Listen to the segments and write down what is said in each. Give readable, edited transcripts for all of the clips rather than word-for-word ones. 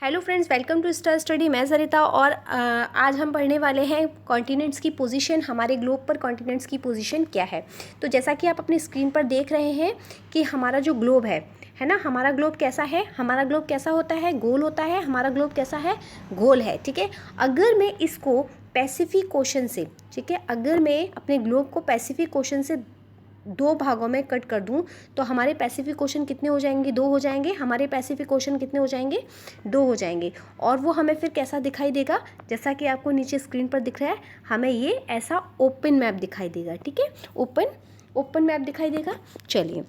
Hello friends, welcome to star study. मैं सरिता और आज हम पढ़ने वाले हैं कॉन्टिनेंट्स की पोजीशन। हमारे ग्लोब पर कॉन्टिनेंट्स की पोजीशन क्या है। तो जैसा कि आप अपनी स्क्रीन पर देख रहे हैं कि हमारा जो ग्लोब है ना, हमारा ग्लोब कैसा है, हमारा ग्लोब कैसा होता है, गोल होता है। हमारा ग्लोब कैसा है, गोल है। ठीक है, अगर मैं इसको पैसिफिक ओशन से, ठीक है, अगर मैं अपने ग्लोब को पैसिफिक ओशन से दो भागों में कट कर दूं तो हमारे पैसिफिक ओशन कितने हो जाएंगे, दो हो जाएंगे। हमारे पैसिफिक ओशन कितने हो जाएंगे, दो हो जाएंगे। और वो हमें फिर कैसा दिखाई देगा, जैसा कि आपको नीचे स्क्रीन पर दिख रहा है, हमें ये ऐसा ओपन मैप दिखाई देगा। ठीक है, ओपन मैप दिखाई देगा। चलिए,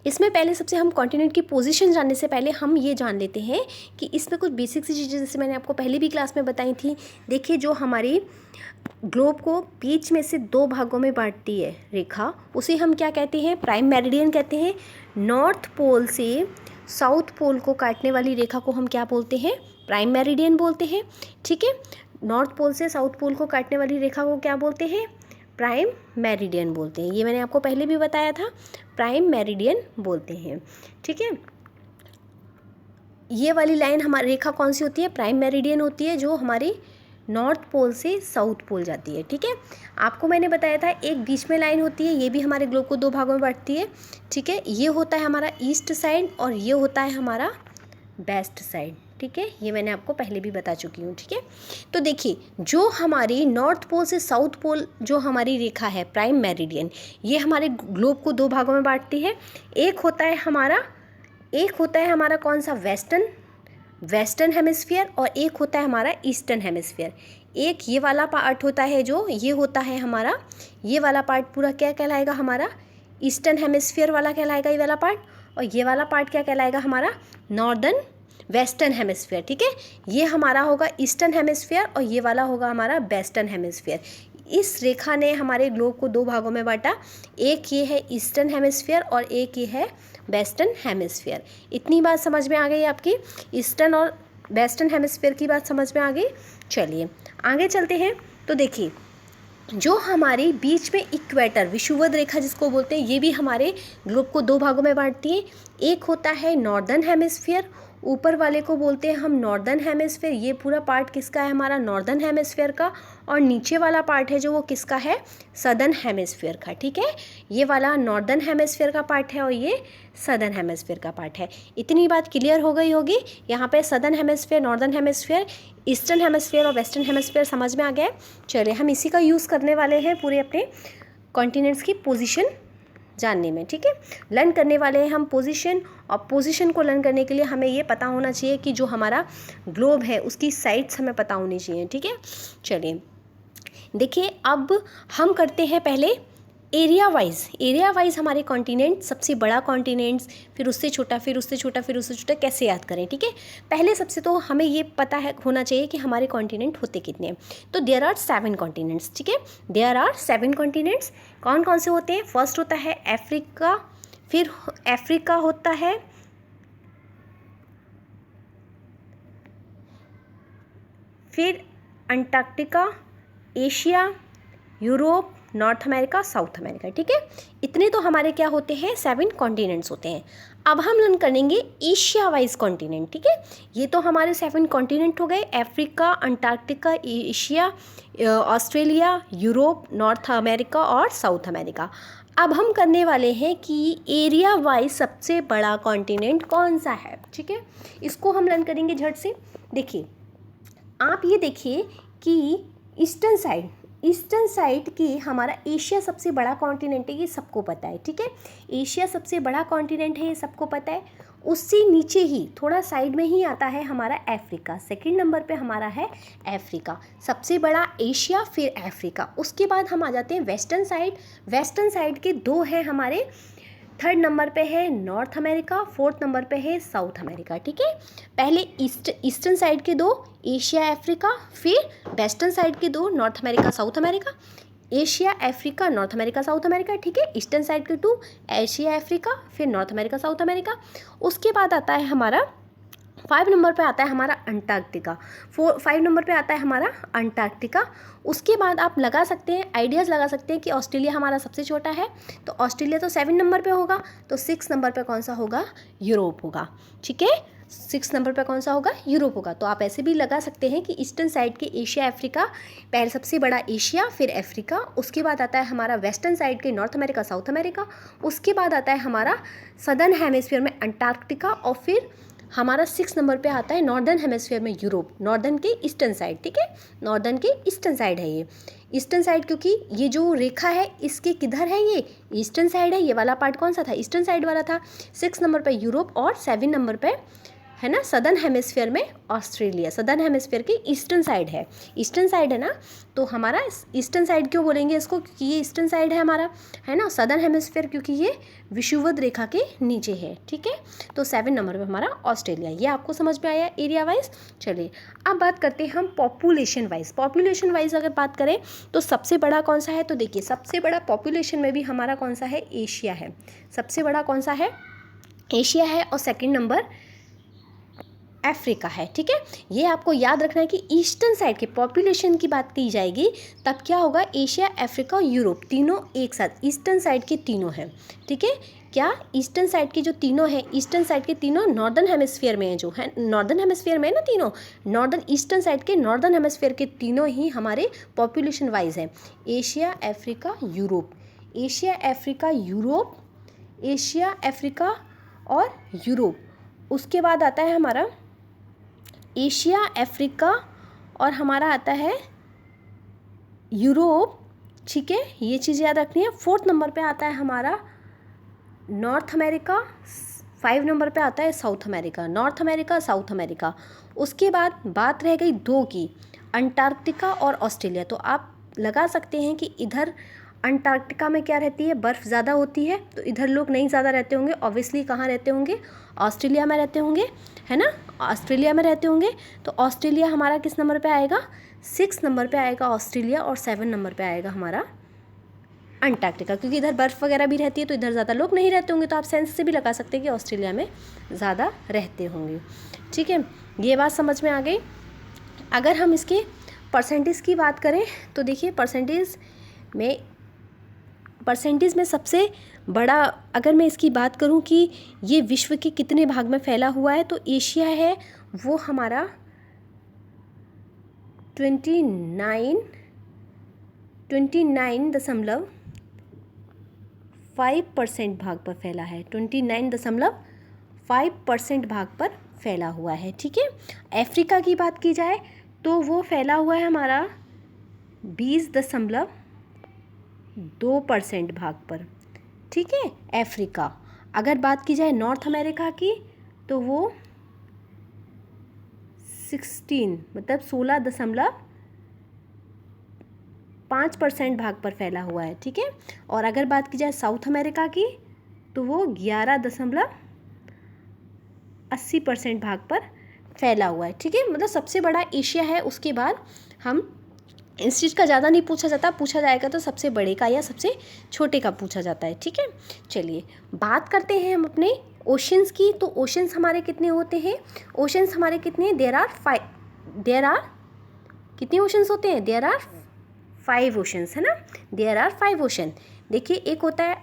इसमें पहले सबसे हम कॉन्टिनेंट की पोजीशन जानने से पहले हम ये जान लेते हैं कि इसमें कुछ बेसिक सी चीज़ें जैसे मैंने आपको पहले भी क्लास में बताई थी। देखिए, जो हमारी ग्लोब को बीच में से दो भागों में बांटती है रेखा, उसे हम क्या कहते हैं, प्राइम मेरिडियन कहते हैं। नॉर्थ पोल से साउथ पोल को काटने वाली रेखा को हम क्या बोलते हैं, प्राइम मेरिडियन बोलते हैं। ठीक है, नॉर्थ पोल से साउथ पोल को काटने वाली रेखा को क्या बोलते हैं, प्राइम मेरिडियन बोलते हैं। ये मैंने आपको पहले भी बताया था, प्राइम मेरिडियन बोलते हैं। ठीक है, ये वाली लाइन हमारी रेखा कौन सी होती है, प्राइम मेरिडियन होती है, जो हमारी नॉर्थ पोल से साउथ पोल जाती है। ठीक है, आपको मैंने बताया था एक बीच में लाइन होती है, ये भी हमारे ग्लोब को दो भागों में बांटती है। ठीक है, ये होता है हमारा ईस्ट साइड और ये होता है हमारा वेस्ट साइड। ठीक है, ये मैंने आपको पहले भी बता चुकी हूँ। ठीक है, तो देखिए, जो हमारी नॉर्थ पोल से साउथ पोल जो हमारी रेखा है, प्राइम मेरिडियन, ये हमारे ग्लोब को दो भागों में बांटती है। एक होता है हमारा कौन सा, वेस्टर्न हेमिस्फीयर, और एक होता है हमारा ईस्टर्न हेमिस्फीयर। एक ये वाला पार्ट होता है, जो ये होता है हमारा, ये वाला पार्ट पूरा क्या कहलाएगा, हमारा ईस्टर्न हेमिस्फीयर वाला कहलाएगा ये वाला पार्ट। और ये वाला पार्ट क्या कहलाएगा, हमारा वेस्टर्न हेमिस्फीयर। ठीक है, ये हमारा होगा ईस्टर्न हेमिस्फीयर और ये वाला होगा हमारा वेस्टर्न हेमिस्फीयर। इस रेखा ने हमारे ग्लोब को दो भागों में बांटा, एक ये है ईस्टर्न हेमिस्फीयर और एक ये है वेस्टर्न हेमिस्फीयर। इतनी बात समझ में आ गई आपकी, ईस्टर्न और वेस्टर्न हेमिस्फीयर की बात समझ में आ गई। चलिए आगे चलते हैं। तो देखिए, जो हमारे बीच में इक्वेटर, विषुवत रेखा जिसको बोलते हैं, ये भी हमारे ग्लोब को दो भागों में बांटती है। एक होता है नॉर्दर्न हेमिस्फीयर, ऊपर वाले को बोलते हैं हम नॉर्दर्न हेमिस्फीयर। ये पूरा पार्ट किसका है, हमारा नॉर्दर्न हेमिस्फीयर का। और नीचे वाला पार्ट है जो वो किसका है, सदर्न हेमिस्फीयर का। ठीक है, ये वाला नॉर्दर्न हेमिस्फीयर का पार्ट है और ये सदर्न हेमिस्फीयर का पार्ट है। इतनी बात क्लियर हो गई होगी। यहाँ पे southern hemisphere, northern hemisphere, eastern hemisphere और वेस्टर्न हेमिस्फीयर समझ में आ गया है। चलिए, हम इसी का यूज़ करने वाले हैं पूरे अपने कॉन्टिनेंट्स की पोजीशन जानने में। ठीक है, लर्न करने वाले हैं हम पोजीशन, और पोजीशन को लर्न करने के लिए हमें ये पता होना चाहिए कि जो हमारा ग्लोब है उसकी साइड्स हमें पता होनी चाहिए। ठीक है, चलिए देखिए, अब हम करते हैं पहले एरिया वाइज हमारे कॉन्टिनेंट, सबसे बड़ा कॉन्टिनेंट्स, फिर उससे छोटा, फिर उससे छोटा, फिर उससे छोटा, कैसे याद करें। ठीक है, पहले सबसे तो हमें ये पता है होना चाहिए कि हमारे कॉन्टिनेंट होते कितने हैं। तो देयर आर 7 कॉन्टिनेंट्स। ठीक है, देयर आर 7 कॉन्टिनेंट्स। कौन कौन से होते हैं, फर्स्ट होता है अफ्रीका, फिर अफ्रीका होता है, फिर Antarctica, Asia, Europe, north America, south America. ठीक है, इतने तो हमारे क्या होते हैं, 7 कॉन्टिनेंट्स होते हैं। अब हम लर्न करेंगे एशिया वाइज कॉन्टिनेंट। ठीक है, ये तो हमारे 7 कॉन्टिनेंट हो गए, Africa, Antarctica, Asia, Australia, Europe, north America और साउथ अमेरिका। अब हम करने वाले हैं कि एरिया वाइज सबसे बड़ा कॉन्टिनेंट कौन सा है। ठीक है, इसको हम लर्न करेंगे झट से। देखिए, आप ये देखिए कि ईस्टर्न साइड की हमारा एशिया सबसे बड़ा कॉन्टिनेंट है, ये सबको पता है। ठीक है, एशिया सबसे बड़ा कॉन्टिनेंट है, ये सबको पता है। उससे नीचे ही थोड़ा साइड में ही आता है हमारा अफ्रीका, सेकंड नंबर पे हमारा है अफ्रीका। सबसे बड़ा एशिया, फिर अफ्रीका। उसके बाद हम आ जाते हैं वेस्टर्न साइड के दो हैं हमारे, थर्ड नंबर पे है नॉर्थ अमेरिका, फोर्थ नंबर पे है साउथ अमेरिका। ठीक है, पहले ईस्टर्न साइड के दो, एशिया अफ्रीका, फिर वेस्टर्न साइड के दो, north America south America, Asia Africa north America south America. ठीक है, ईस्टर्न साइड के 2, एशिया अफ्रीका, फिर नॉर्थ अमेरिका साउथ अमेरिका। उसके बाद आता है हमारा 5 नंबर पे आता है हमारा अंटार्कटिका, 5 नंबर पे आता है हमारा अंटार्कटिका। उसके बाद आप लगा सकते हैं, आइडियाज़ लगा सकते हैं कि ऑस्ट्रेलिया हमारा सबसे छोटा है, तो ऑस्ट्रेलिया तो 7 नंबर पे होगा, तो 6 नंबर पे कौन सा होगा, यूरोप होगा। ठीक है, 6 नंबर पे कौन सा होगा, यूरोप होगा। तो आप ऐसे भी लगा सकते हैं कि ईस्टर्न साइड के एशिया अफ्रीका, पहले सबसे बड़ा एशिया, फिर अफ्रीका, उसके बाद आता है हमारा वेस्टर्न साइड के नॉर्थ अमेरिका, साउथ अमेरिका, उसके बाद आता है हमारा सदर्न हेमिस्फीयर में अंटार्कटिका, और फिर हमारा 6 नंबर पे आता है नॉर्दर्न हेमिस्फीयर में यूरोप, नॉर्दर्न के ईस्टर्न साइड, ठीक है, नॉर्दर्न के ईस्टर्न साइड है ये ईस्टर्न साइड, क्योंकि ये जो रेखा है इसके किधर है, ये ईस्टर्न साइड है, ये वाला पार्ट कौन सा था, ईस्टर्न साइड वाला था। 6 नंबर पे यूरोप और 7 नंबर पे है ना सदर्न हेमिस्फीयर में ऑस्ट्रेलिया, सदर्न हेमिस्फीयर की ईस्टर्न साइड है, ईस्टर्न साइड है ना, तो हमारा ईस्टर्न साइड क्यों बोलेंगे इसको, क्योंकि ये ईस्टर्न साइड है हमारा, है ना, सदर्न हेमिस्फीयर क्योंकि ये विषुवत रेखा के नीचे है, ठीक है। तो 7 नंबर पे हमारा ऑस्ट्रेलिया, ये आपको समझ में आया एरिया वाइज। चलिए अब बात करते हैं हम पॉपुलेशन वाइज। पॉपुलेशन वाइज अगर बात करें तो सबसे बड़ा कौन सा है, तो देखिए सबसे बड़ा पॉपुलेशन में भी हमारा कौन सा है, एशिया है, सबसे बड़ा कौन सा है, एशिया है, और सेकंड नंबर अफ्रीका है, ठीक है। ये आपको याद रखना है कि ईस्टर्न साइड के पॉपुलेशन की बात की जाएगी तब क्या होगा, एशिया, अफ्रीका, यूरोप तीनों एक साथ, ईस्टर्न साइड के तीनों हैं, ठीक है। क्या ईस्टर्न साइड के जो तीनों हैं, ईस्टर्न साइड के तीनों नॉर्दर्न हेमिस्फीयर में है, जो है नॉर्दर्न हेमिस्फीयर में है ना तीनों, नॉर्दर्न ईस्टर्न साइड के नॉर्दर्न हेमिस्फीयर के तीनों ही हमारे पॉपुलेशन वाइज हैं, Asia, Africa, Europe, Asia, Africa, Europe, Asia, Africa और यूरोप। उसके बाद आता है हमारा एशिया, अफ्रीका और हमारा आता है यूरोप, ठीक है, ये चीज़ याद रखनी है। 4th नंबर पे आता है हमारा नॉर्थ अमेरिका, 5 नंबर पे आता है south America, north America, south America. उसके बाद बात रह गई 2 की, अंटार्कटिका और ऑस्ट्रेलिया। तो आप लगा सकते हैं कि इधर अंटार्कटिका में क्या रहती है, बर्फ़ ज़्यादा होती है, तो इधर लोग नहीं ज़्यादा रहते होंगे, ऑब्वियसली कहाँ रहते होंगे, ऑस्ट्रेलिया में रहते होंगे, है ना, ऑस्ट्रेलिया में रहते होंगे। तो ऑस्ट्रेलिया हमारा किस नंबर पे आएगा, 6 नंबर पे आएगा ऑस्ट्रेलिया, और 7 नंबर पे आएगा हमारा अंटार्कटिका, क्योंकि इधर बर्फ़ वगैरह भी रहती है, तो इधर ज़्यादा लोग नहीं रहते होंगे, तो आप सेंस से भी लगा सकते हैं कि ऑस्ट्रेलिया में ज़्यादा रहते होंगे, ठीक है। ये बात समझ में आ गई। अगर हम इसके परसेंटेज की बात करें तो देखिए परसेंटेज में सबसे बड़ा, अगर मैं इसकी बात करूं कि ये विश्व के कितने भाग में फैला हुआ है, तो एशिया है वो हमारा 29.5% भाग पर फैला है, 29.5% भाग पर फैला हुआ है, ठीक है। अफ्रीका की बात की जाए तो वो फैला हुआ है हमारा 20.2% भाग पर, ठीक है, अफ्रीका। अगर बात की जाए नॉर्थ अमेरिका की तो वो 16.5% भाग पर फैला हुआ है, ठीक है। और अगर बात की जाए साउथ अमेरिका की तो वो 11.80% भाग पर फैला हुआ है, ठीक है। मतलब सबसे बड़ा एशिया है, उसके बाद हम इस चीज़ का ज़्यादा नहीं पूछा जाता, पूछा जाएगा तो सबसे बड़े का या सबसे छोटे का पूछा जाता है, ठीक है। चलिए बात करते हैं हम अपने ओशंस की। तो ओशंस हमारे कितने होते हैं, ओशंस हमारे कितने हैं, देयर आर कितने ओशंस होते हैं, देयर आर 5 ओशंस, है ना, देयर आर 5 ओशन। देखिए एक होता है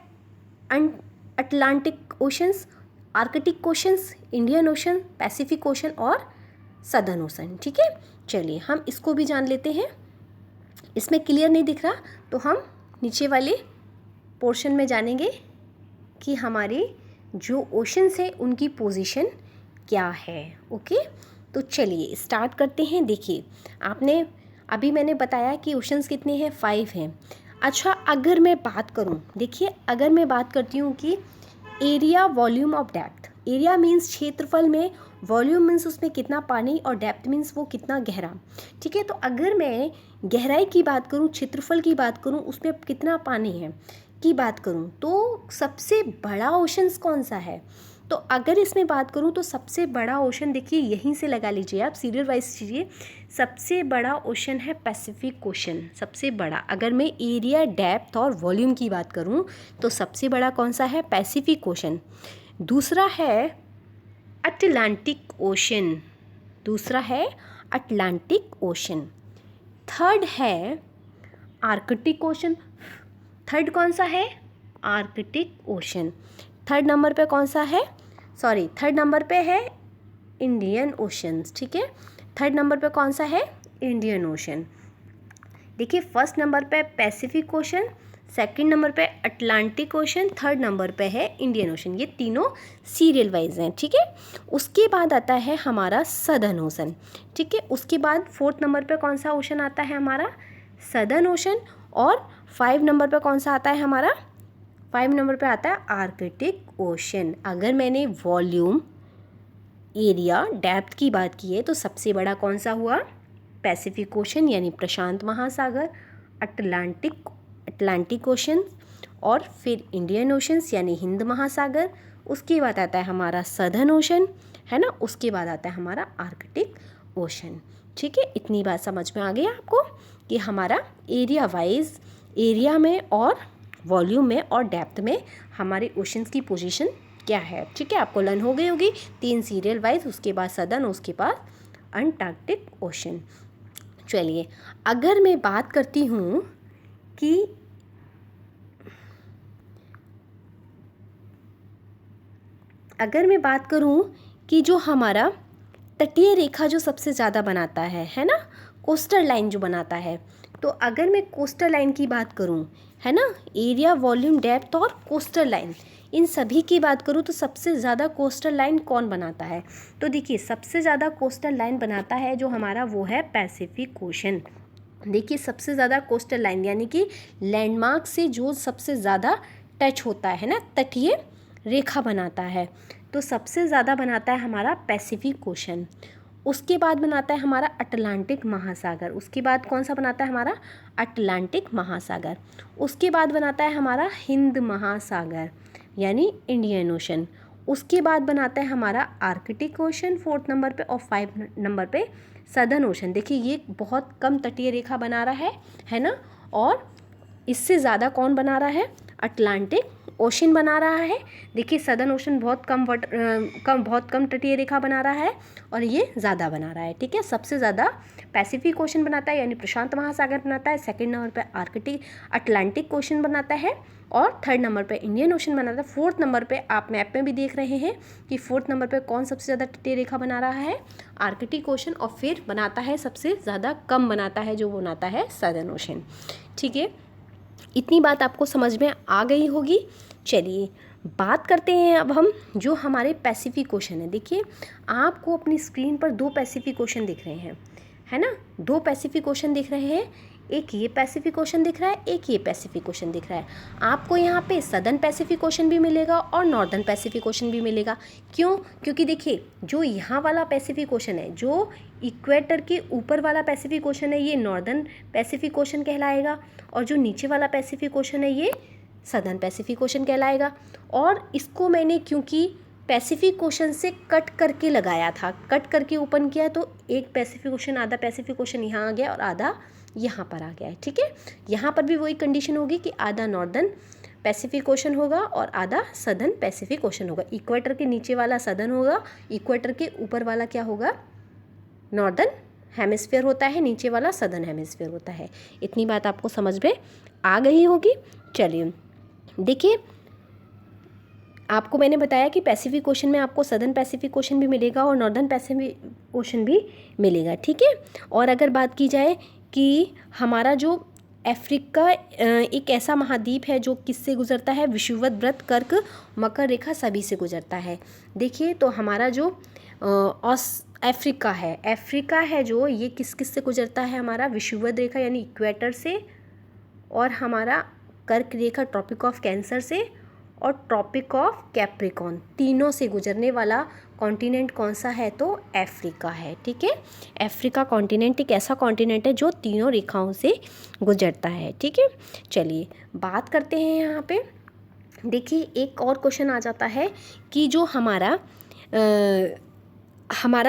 Atlantic oceans, Arctic oceans, Indian ocean, Pacific ocean और सदर्न ओशन, ठीक है। चलिए हम इसको भी जान लेते हैं। इसमें क्लियर नहीं दिख रहा तो हम नीचे वाले पोर्शन में जानेंगे कि हमारे जो ओशंस है उनकी पोजीशन क्या है, ओके। तो चलिए स्टार्ट करते हैं। देखिए आपने अभी मैंने बताया कि ओशंस कितने हैं, 5 हैं। अच्छा अगर मैं बात करूं, देखिए अगर मैं बात करती हूं कि area, volume of depth, area means क्षेत्रफल में, वॉल्यूम मीन्स उसमें कितना पानी, और डेप्थ मीन्स वो कितना गहरा, ठीक है। तो अगर मैं गहराई की बात करूं, क्षेत्रफल की बात करूं, उसमें कितना पानी है की बात करूं, तो सबसे बड़ा ओशंस कौन सा है, तो अगर इसमें बात करूं तो सबसे बड़ा ओशन, देखिए यहीं से लगा लीजिए आप, सीरियल वाइज कीजिए। सबसे बड़ा ओशन है पैसिफिक ओशन, सबसे बड़ा। अगर मैं एरिया, डेप्थ और वॉल्यूम की बात करूं तो सबसे बड़ा कौन सा है, पैसिफिक ओशन। दूसरा है अटलांटिक ओशन, दूसरा है अटलांटिक ओशन। थर्ड है आर्कटिक ओशन, थर्ड कौन सा है, आर्कटिक ओशन। थर्ड नंबर पे कौन सा है, थर्ड नंबर पे है इंडियन ओशंस, ठीक है। थर्ड नंबर पे कौन सा है? Indian ocean. देखिए फर्स्ट नंबर पे पैसिफिक ओशन, सेकंड नंबर पे अटलांटिक ओशन, थर्ड नंबर पे है इंडियन ओशन। ये तीनों सीरियल वाइज हैं, ठीक है। उसके बाद आता है हमारा सदर्न ओशन, ठीक है। उसके बाद फोर्थ नंबर पे कौन सा ओशन आता है हमारा? Southern ocean. और 5 नंबर पे कौन सा आता है हमारा? 5 नंबर पे आता है आर्कटिक ओशन। अगर मैंने वॉल्यूम, एरिया, डेप्थ की बात की है तो सबसे बड़ा कौन सा हुआ? पैसिफिक ओशन यानी प्रशांत महासागर, अटलांटिक ओशन, और फिर इंडियन ओशंस यानी हिंद महासागर। उसके बाद आता है हमारा सदर्न ओशन, है ना। उसके बाद आता है हमारा आर्कटिक ओशन, ठीक है। इतनी बात समझ में आ गई आपको कि हमारा एरिया वाइज, एरिया में और वॉल्यूम में और डेप्थ में हमारे ओशंस की पोजीशन क्या है, ठीक है। आपको लर्न हो गई होगी 3 सीरियल वाइज, उसके बाद सदर्न, उसके बाद अंटार्कटिक ओशन। चलिए अगर मैं बात करती हूँ कि अगर मैं बात करूँ कि जो हमारा तटीय रेखा जो सबसे ज़्यादा बनाता है ना, कोस्टल लाइन जो बनाता है, तो अगर मैं कोस्टल लाइन की बात करूँ, है ना, एरिया, वॉल्यूम, डेप्थ और कोस्टल लाइन, इन सभी की बात करूँ तो सबसे ज़्यादा कोस्टल लाइन कौन बनाता है? तो देखिए सबसे ज़्यादा कोस्टल लाइन बनाता है जो हमारा वो है पैसिफिक ओशन। देखिए सबसे ज़्यादा कोस्टल लाइन यानी कि लैंडमार्क से जो सबसे ज़्यादा टच होता है ना, तटीय रेखा बनाता है, तो सबसे ज़्यादा बनाता है हमारा पैसिफिक ओशन। उसके बाद बनाता है हमारा अटलांटिक महासागर। उसके बाद कौन सा बनाता है हमारा? अटलांटिक महासागर। उसके बाद बनाता है हमारा हिंद महासागर यानी इंडियन ओशन। उसके बाद बनाता है हमारा आर्कटिक ओशन 4th नंबर पे, और 5 नंबर पे सदर्न ओशन। देखिए ये बहुत कम तटीय रेखा बना रहा है ना, और इससे ज़्यादा कौन बना रहा है? अटलांटिक ओशन बना रहा है। देखिए सदर्न ओशन बहुत कम तटीय रेखा बना रहा है और ये ज़्यादा बना रहा है, ठीक है। सबसे ज़्यादा पैसिफिक ओशन बनाता है यानी प्रशांत महासागर बनाता है, सेकंड नंबर पे अटलांटिक ओशन बनाता है, और थर्ड नंबर पे इंडियन ओशन बनाता है। 4th नंबर पे आप मैप में भी देख रहे हैं कि 4th नंबर पे कौन सबसे ज़्यादा तटीय रेखा बना रहा है? Arctic ocean. और फिर बनाता है सबसे ज़्यादा कम बनाता है, जो बनाता है सदर्न ओशन, ठीक है। इतनी बात आपको समझ में आ गई होगी। चलिए बात करते हैं अब हम जो हमारे पैसिफिक ओशन है। देखिए आपको अपनी स्क्रीन पर 2 पैसिफिक ओशन दिख रहे हैं, है ना, 2 पैसिफिक ओशन दिख रहे हैं। एक ये पैसिफिक ओशन दिख रहा है, एक ये पैसिफिक ओशन दिख रहा है। आपको यहाँ पे सदर्न पैसिफिक ओशन भी मिलेगा और नॉर्दर्न पैसिफिक ओशन भी मिलेगा। क्यों? क्योंकि देखिए जो यहाँ वाला पैसिफिक ओशन है, जो इक्वेटर के ऊपर वाला पैसिफिक ओशन है, ये नॉर्दर्न पैसिफिक ओशन कहलाएगा, और जो नीचे वाला पैसिफिक ओशन है ये सदर्न पैसिफिक ओशन कहलाएगा। और इसको मैंने क्योंकि पैसिफिक ओशन से कट करके लगाया था, कट करके ओपन किया, तो एक पैसिफिक ओशन, आधा पैसिफिक ओशन यहाँ आ गया और आधा यहाँ पर आ गया है, ठीक है। यहाँ पर भी वही कंडीशन होगी कि आधा नॉर्दर्न पैसिफिक ओशन होगा और आधा सदर्न पैसिफिक ओशन होगा। इक्वेटर के नीचे वाला सदर्न होगा, इक्वेटर के ऊपर वाला क्या होगा? नॉर्दर्न हेमिस्फीयर होता है, नीचे वाला सदर्न हेमिस्फीयर होता है। इतनी बात आपको समझ में आ गई होगी। चलिए देखिए आपको मैंने बताया कि पैसिफिक ओशन में आपको सदर्न पैसिफिक ओशन भी मिलेगा और नॉर्दर्न पैसिफिक ओशन भी मिलेगा, ठीक है। और अगर बात की जाए कि हमारा जो अफ्रीका एक ऐसा महाद्वीप है जो किससे गुजरता है? विषुवत वृत्त, कर्क, मकर रेखा सभी से गुजरता है। देखिए तो हमारा जो अफ्रीका है जो, ये किस किस से गुजरता है? हमारा विषुवत रेखा यानी इक्वेटर से, और हमारा कर्क रेखा ट्रॉपिक ऑफ कैंसर से, और ट्रॉपिक ऑफ कैप्रिकॉर्न, तीनों से गुजरने वाला कॉन्टिनेंट कौन सा है? तो अफ्रीका है, ठीक है। अफ्रीका कॉन्टिनेंट एक ऐसा कॉन्टिनेंट है जो तीनों रेखाओं से गुजरता है, ठीक है। चलिए बात करते हैं यहाँ पे। देखिए एक और क्वेश्चन आ जाता है कि जो हमारा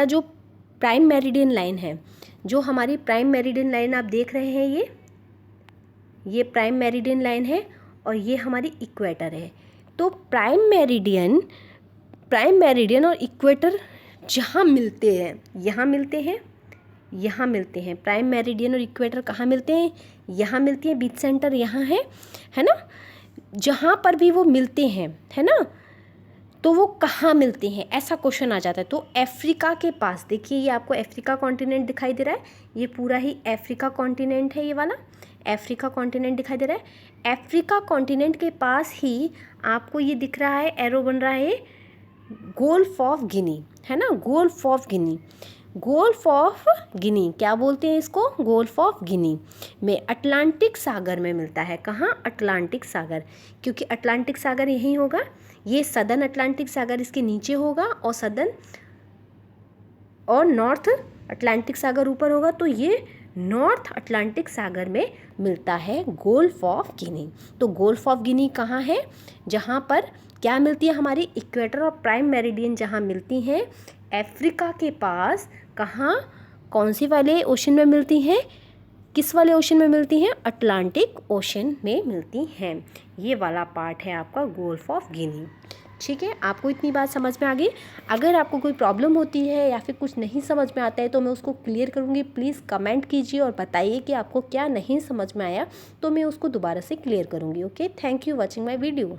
जो प्राइम मेरिडियन लाइन है, जो हमारी प्राइम मेरिडियन लाइन आप देख रहे हैं, ये प्राइम मेरिडियन लाइन है और ये हमारी इक्वेटर है। तो प्राइम मेरिडियन और इक्वेटर जहाँ मिलते हैं, यहाँ मिलते हैं। प्राइम मेरिडियन और इक्वेटर कहाँ मिलते हैं? यहाँ मिलते हैं, बीच सेंटर यहाँ है ना। जहाँ पर भी वो मिलते हैं, है ना, तो वो कहाँ मिलते हैं, ऐसा क्वेश्चन आ जाता है। तो अफ्रीका के पास, देखिए ये आपको अफ्रीका कॉन्टिनेंट दिखाई दे रहा है, ये पूरा ही अफ्रीका कॉन्टिनेंट है, ये वाला अफ्रीका कॉन्टिनेंट दिखाई दे रहा है। अफ्रीका कॉन्टिनेंट के पास ही आपको ये दिख रहा है, एरो बन रहा है, गोल्फ ऑफ गिनी, है ना, Gulf of Guinea. Gulf of Guinea क्या बोलते हैं इसको, गोल्फ ऑफ गिनी में अटलांटिक सागर में मिलता है। कहाँ, अटलांटिक सागर, क्योंकि अटलांटिक सागर यहीं होगा, ये सदर्न अटलांटिक सागर इसके नीचे होगा और सदर्न और नॉर्थ अटलांटिक सागर ऊपर होगा, तो ये नॉर्थ अटलांटिक सागर में मिलता है गोल्फ ऑफ गिनी। तो गोल्फ ऑफ गिनी कहाँ है, जहाँ पर क्या मिलती है, हमारी इक्वेटर और प्राइम मेरिडियन जहाँ मिलती हैं अफ्रीका के पास। कहाँ, कौन सी वाले ओशन में मिलती हैं, किस वाले ओशन में मिलती हैं, अटलांटिक ओशन में मिलती हैं। ये वाला पार्ट है आपका गोल्फ ऑफ गिनी। ठीक है, आपको इतनी बात समझ में आ गई। अगर आपको कोई प्रॉब्लम होती है या फिर कुछ नहीं समझ में आता है तो मैं उसको क्लियर करूँगी। प्लीज़ कमेंट कीजिए और बताइए कि आपको क्या नहीं समझ में आया, तो मैं उसको दोबारा से क्लियर करूँगी। Okay, thank you watching my video.